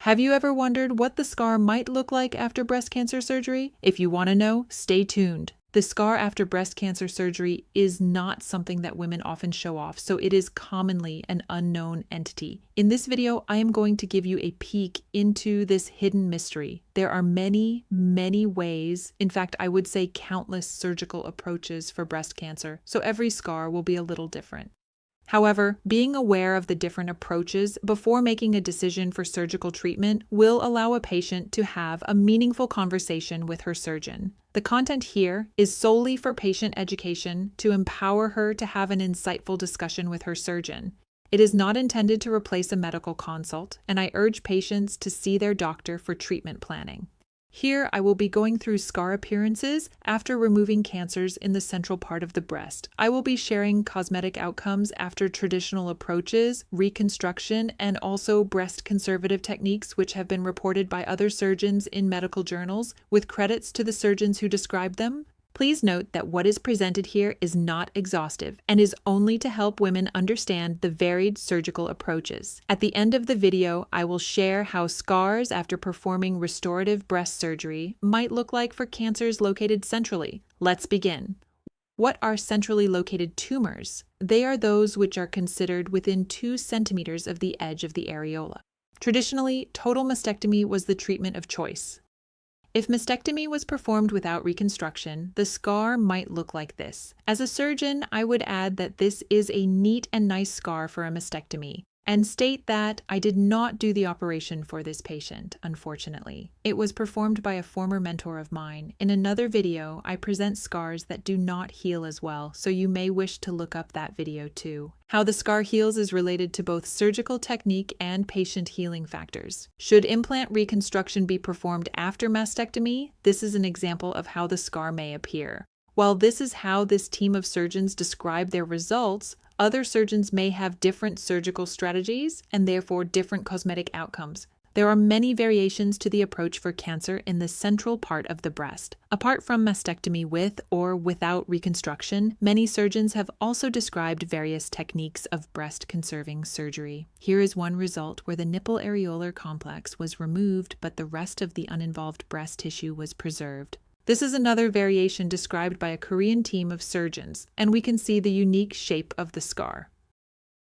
Have you ever wondered what the scar might look like after breast cancer surgery? If you want to know, stay tuned. The scar after breast cancer surgery is not something that women often show off, so it is commonly an unknown entity. In this video, I am going to give you a peek into this hidden mystery. There are many, many ways, in fact, I would say countless surgical approaches for breast cancer, so every scar will be a little different. However, being aware of the different approaches before making a decision for surgical treatment will allow a patient to have a meaningful conversation with her surgeon. The content here is solely for patient education to empower her to have an insightful discussion with her surgeon. It is not intended to replace a medical consult, and I urge patients to see their doctor for treatment planning. Here, I will be going through scar appearances after removing cancers in the central part of the breast. I will be sharing cosmetic outcomes after traditional approaches, reconstruction, and also breast conservative techniques which have been reported by other surgeons in medical journals, with credits to the surgeons who described them. Please note that what is presented here is not exhaustive and is only to help women understand the varied surgical approaches. At the end of the video, I will share how scars after performing restorative breast surgery might look like for cancers located centrally. Let's begin. What are centrally located tumors? They are those which are considered within 2 centimeters of the edge of the areola. Traditionally, total mastectomy was the treatment of choice. If mastectomy was performed without reconstruction, the scar might look like this. As a surgeon, I would add that this is a neat and nice scar for a mastectomy, and state that I did not do the operation for this patient, unfortunately. It was performed by a former mentor of mine. In another video, I present scars that do not heal as well, so you may wish to look up that video too. How the scar heals is related to both surgical technique and patient healing factors. Should implant reconstruction be performed after mastectomy, this is an example of how the scar may appear. While this is how this team of surgeons describe their results, other surgeons may have different surgical strategies and therefore different cosmetic outcomes. There are many variations to the approach for cancer in the central part of the breast. Apart from mastectomy with or without reconstruction, many surgeons have also described various techniques of breast-conserving surgery. Here is one result where the nipple-areolar complex was removed, but the rest of the uninvolved breast tissue was preserved. This is another variation described by a Korean team of surgeons, and we can see the unique shape of the scar.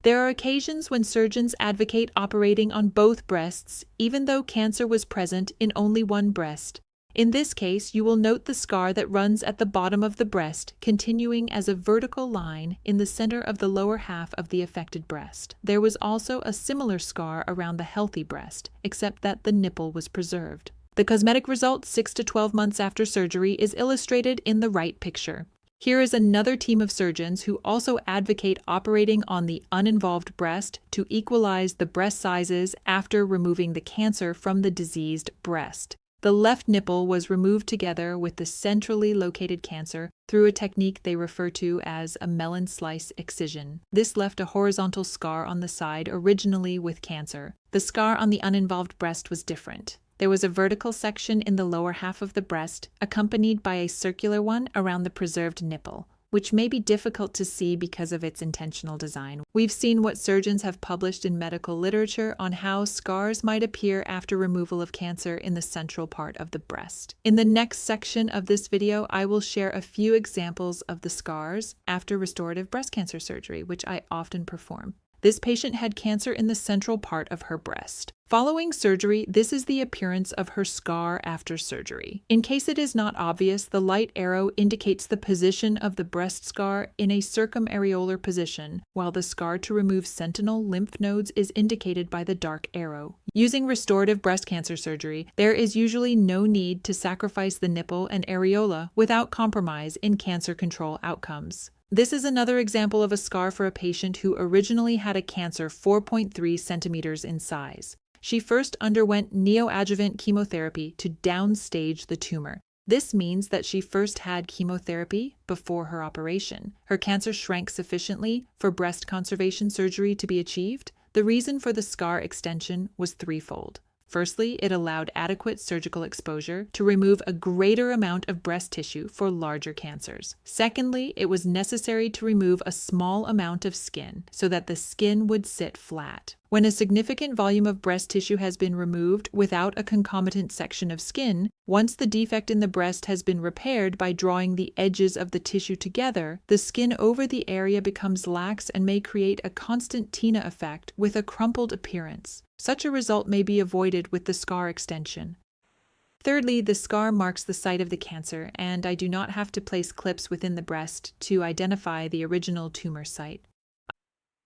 There are occasions when surgeons advocate operating on both breasts, even though cancer was present in only one breast. In this case, you will note the scar that runs at the bottom of the breast, continuing as a vertical line in the center of the lower half of the affected breast. There was also a similar scar around the healthy breast, except that the nipple was preserved. The cosmetic result 6 to 12 months after surgery is illustrated in the right picture. Here is another team of surgeons who also advocate operating on the uninvolved breast to equalize the breast sizes after removing the cancer from the diseased breast. The left nipple was removed together with the centrally located cancer through a technique they refer to as a melon slice excision. This left a horizontal scar on the side originally with cancer. The scar on the uninvolved breast was different. There was a vertical section in the lower half of the breast, accompanied by a circular one around the preserved nipple, which may be difficult to see because of its intentional design. We've seen what surgeons have published in medical literature on how scars might appear after removal of cancer in the central part of the breast. In the next section of this video, I will share a few examples of the scars after restorative breast cancer surgery, which I often perform. This patient had cancer in the central part of her breast. Following surgery, this is the appearance of her scar after surgery. In case it is not obvious, the light arrow indicates the position of the breast scar in a circumareolar position, while the scar to remove sentinel lymph nodes is indicated by the dark arrow. Using restorative breast cancer surgery, there is usually no need to sacrifice the nipple and areola without compromise in cancer control outcomes. This is another example of a scar for a patient who originally had a cancer 4.3 centimeters in size. She first underwent neoadjuvant chemotherapy to downstage the tumor. This means that she first had chemotherapy before her operation. Her cancer shrank sufficiently for breast conservation surgery to be achieved. The reason for the scar extension was threefold. Firstly, it allowed adequate surgical exposure to remove a greater amount of breast tissue for larger cancers. Secondly, it was necessary to remove a small amount of skin so that the skin would sit flat. When a significant volume of breast tissue has been removed without a concomitant section of skin, once the defect in the breast has been repaired by drawing the edges of the tissue together, the skin over the area becomes lax and may create a constantina effect with a crumpled appearance. Such a result may be avoided with the scar extension. Thirdly, the scar marks the site of the cancer, and I do not have to place clips within the breast to identify the original tumor site.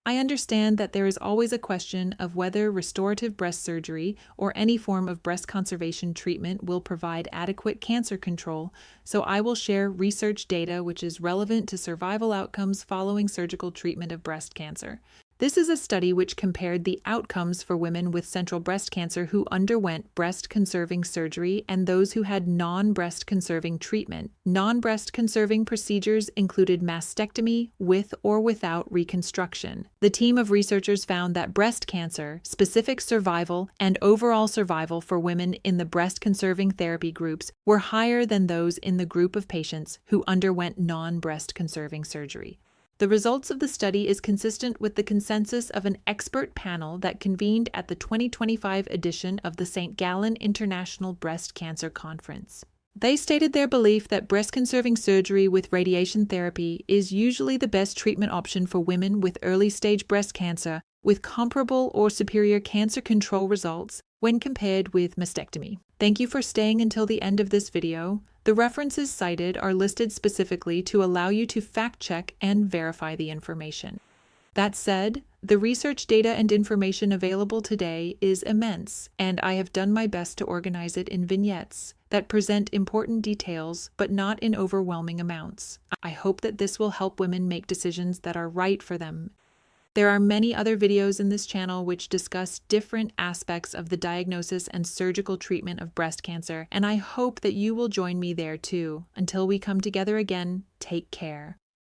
I understand that there is always a question of whether restorative breast surgery or any form of breast conservation treatment will provide adequate cancer control, so I will share research data which is relevant to survival outcomes following surgical treatment of breast cancer. This is a study which compared the outcomes for women with central breast cancer who underwent breast-conserving surgery and those who had non-breast conserving treatment. Non-breast conserving procedures included mastectomy with or without reconstruction. The team of researchers found that breast cancer-specific survival and overall survival for women in the breast-conserving therapy groups were higher than those in the group of patients who underwent non-breast conserving surgery. The results of the study is consistent with the consensus of an expert panel that convened at the 2025 edition of the St. Gallen International Breast Cancer Conference. They stated their belief that breast-conserving surgery with radiation therapy is usually the best treatment option for women with early-stage breast cancer with comparable or superior cancer control results when compared with mastectomy. Thank you for staying until the end of this video. The references cited are listed specifically to allow you to fact-check and verify the information. That said, the research data and information available today is immense, and I have done my best to organize it in vignettes that present important details, but not in overwhelming amounts. I hope that this will help women make decisions that are right for them. There are many other videos in this channel which discuss different aspects of the diagnosis and surgical treatment of breast cancer, and I hope that you will join me there too. Until we come together again, take care.